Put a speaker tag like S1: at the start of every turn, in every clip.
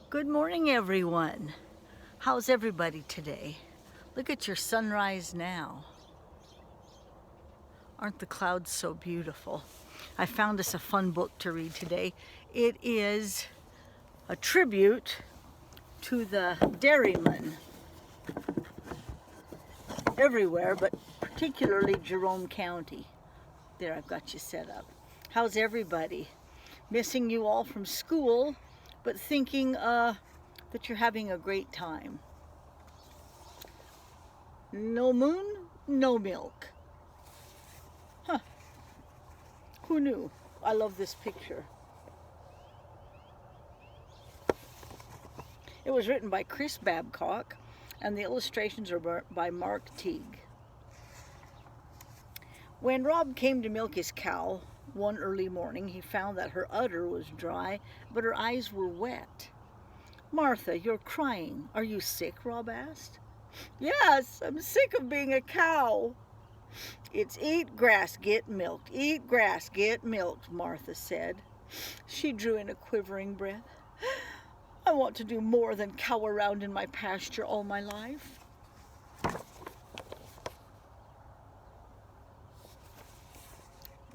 S1: Good morning, everyone. How's everybody today? Look at your sunrise now. Aren't the clouds so beautiful? I found us a fun book to read today. It is a tribute to the dairymen everywhere, but particularly Jerome County. There, I've got you set up. How's everybody? Missing you all from school, but thinking that you're having a great time. No moon, no milk. Huh. Who knew? I love this picture. It was written by Chris Babcock, and the illustrations are by Mark Teague. When Rob came to milk his cow one early morning, he found that her udder was dry, but her eyes were wet. "Martha, you're crying. Are you sick?" Rob asked. "Yes, I'm sick of being a cow." "It's eat grass, get milked. Eat grass, get milked," Martha said. She drew in a quivering breath. "I want to do more than cow around in my pasture all my life."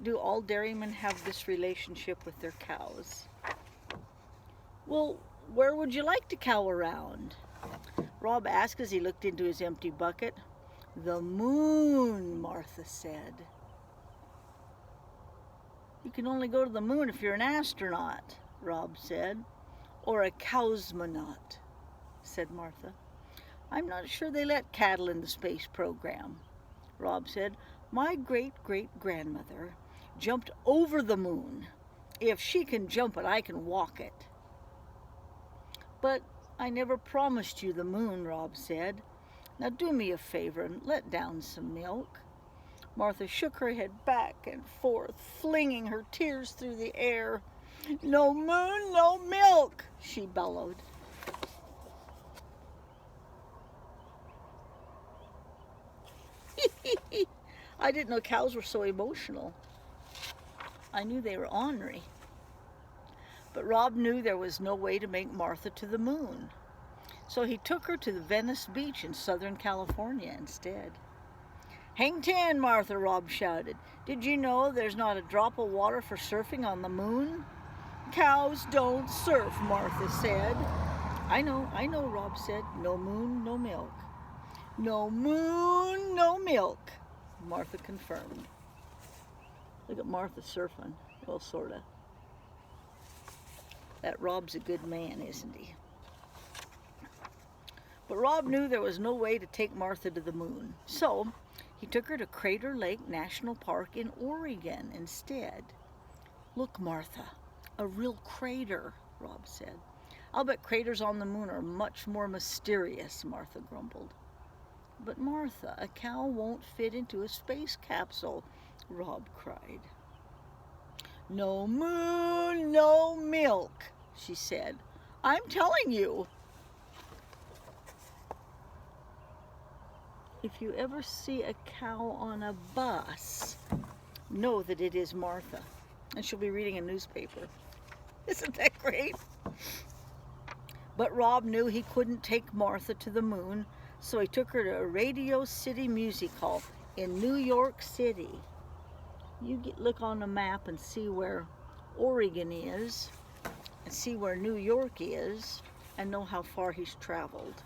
S1: Do all dairymen have this relationship with their cows? "Well, where would you like to cow around?" Rob asked as he looked into his empty bucket. "The moon," Martha said. "You can only go to the moon if you're an astronaut," Rob said. "Or a cosmonaut," said Martha. "I'm not sure they let cattle in the space program." Rob said, "My great-great-grandmother jumped over the moon. If she can jump it, I can walk it." "But I never promised you the moon," Rob said. "Now do me a favor and let down some milk." Martha shook her head back and forth, flinging her tears through the air. "No moon, no milk," she bellowed. I didn't know cows were so emotional. I knew they were ornery. But Rob knew there was no way to make Martha to the moon. So he took her to the Venice Beach in Southern California instead. "Hang 10, Martha," Rob shouted. "Did you know there's not a drop of water for surfing on the moon?" "Cows don't surf," Martha said. I know, Rob said. "No moon, no milk." "No moon, no milk," Martha confirmed. Look at Martha surfing. Well, sorta. That Rob's a good man, isn't he? But Rob knew there was no way to take Martha to the moon. So he took her to Crater Lake National Park in Oregon instead. "Look, Martha, a real crater," Rob said. "I'll bet craters on the moon are much more mysterious," Martha grumbled. "But Martha, a cow won't fit into a space capsule," Rob cried. "No moon, no milk," she said. "I'm telling you." If you ever see a cow on a bus, know that it is Martha, and she'll be reading a newspaper. Isn't that great? But Rob knew he couldn't take Martha to the moon, so he took her to Radio City Music Hall in New York City. Look on the map and see where Oregon is, and see where New York is, and know how far he's traveled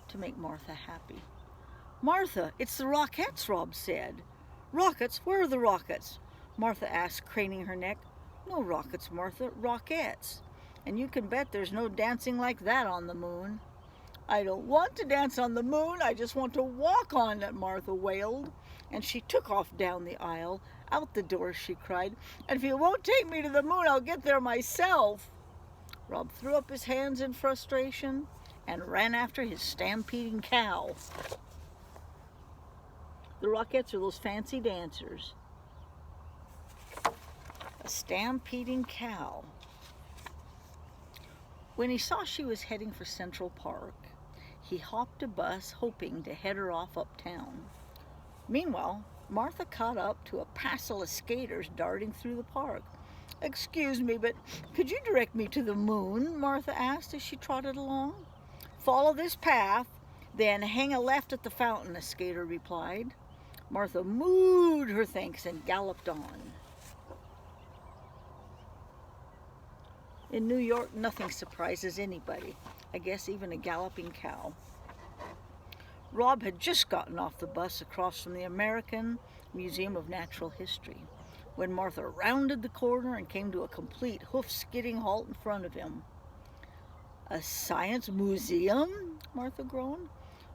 S1: to make Martha happy. "Martha, it's the Rockettes," Rob said. "Rockets? Where are the Rockets?" Martha asked, craning her neck. "No rockets, Martha, Rockettes. And you can bet there's no dancing like that on the moon." "I don't want to dance on the moon, I just want to walk on it," Martha wailed. And she took off down the aisle. "Out the door," she cried. "And if you won't take me to the moon, I'll get there myself." Rob threw up his hands in frustration and ran after his stampeding cow. The Rockettes are those fancy dancers. A stampeding cow. When he saw she was heading for Central Park, he hopped a bus, hoping to head her off uptown. Meanwhile, Martha caught up to a passel of skaters darting through the park. Excuse me, but could you direct me to the moon? Martha asked as she trotted along. Follow this path, then hang a left at the fountain, the skater replied. Martha mooed her thanks and galloped on. In New York, nothing surprises anybody. I guess even a galloping cow. Rob had just gotten off the bus across from the American Museum of Natural History when Martha rounded the corner and came to a complete hoof-skidding halt in front of him. A science museum? Martha groaned.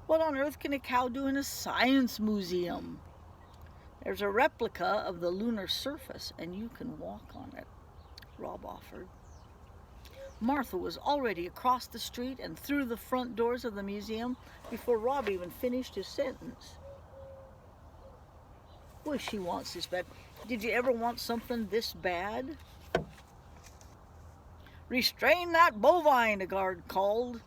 S1: What on earth can a cow do in a science museum? There's a replica of the lunar surface, and you can walk on it, Rob offered. Martha was already across the street and through the front doors of the museum before Rob even finished his sentence. Boy, she wants this bad. Did you ever want something this bad? Restrain that bovine, a guard called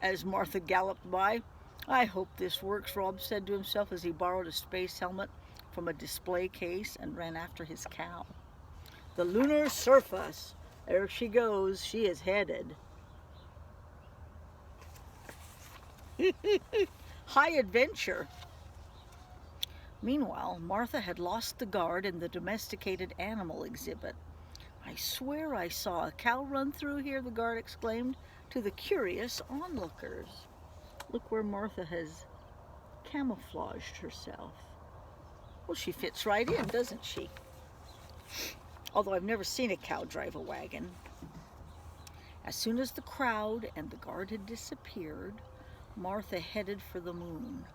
S1: as Martha galloped by. I hope this works, Rob said to himself as he borrowed a space helmet from a display case and ran after his cow. The lunar surface. There she goes. She is headed. High adventure. Meanwhile, Martha had lost the guard in the domesticated animal exhibit. I swear I saw a cow run through here, the guard exclaimed to the curious onlookers. Look where Martha has camouflaged herself. Well, she fits right in, doesn't she? Although I've never seen a cow drive a wagon. As soon as the crowd and the guard had disappeared, Martha headed for the moon.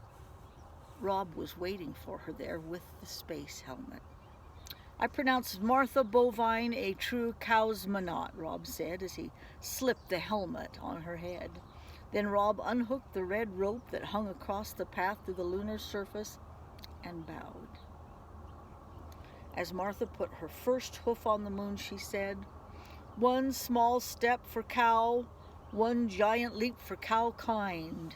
S1: Rob was waiting for her there with the space helmet. I pronounced Martha Bovine a true cosmonaut, Rob said as he slipped the helmet on her head. Then Rob unhooked the red rope that hung across the path to the lunar surface and bowed. As Martha put her first hoof on the moon, she said, "One small step for cow, one giant leap for cow kind."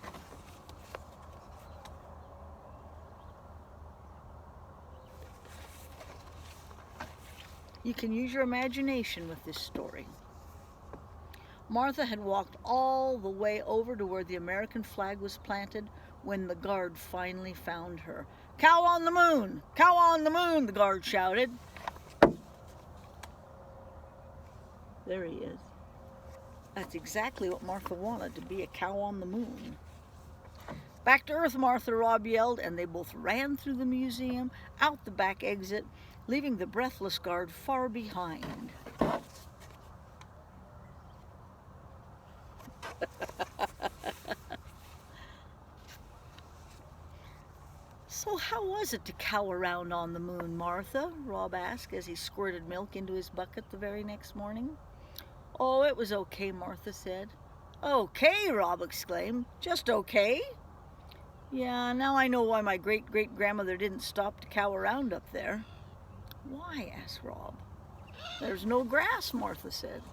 S1: You can use your imagination with this story. Martha had walked all the way over to where the American flag was planted when the guard finally found her. "Cow on the moon! Cow on the moon!" the guard shouted. There he is. That's exactly what Martha wanted, to be a cow on the moon. "Back to Earth, Martha," Rob yelled, and they both ran through the museum, out the back exit, leaving the breathless guard far behind. "So how was it to cow around on the moon, Martha?" Rob asked as he squirted milk into his bucket the very next morning. "Oh, it was okay," Martha said. "Okay?" Rob exclaimed. "Just okay?" "Yeah, now I know why my great-great-grandmother didn't stop to cow around up there." "Why?" asked Rob. "There's no grass," Martha said.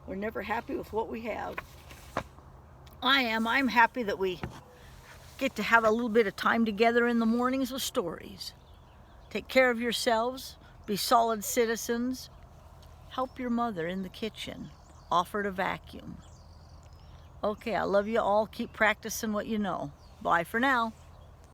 S1: We're never happy with what we have. I'm happy that we get to have a little bit of time together in the mornings with stories. Take care of yourselves, be solid citizens, help your mother in the kitchen, offer to vacuum. Okay, I love you all. Keep practicing what you know. Bye for now.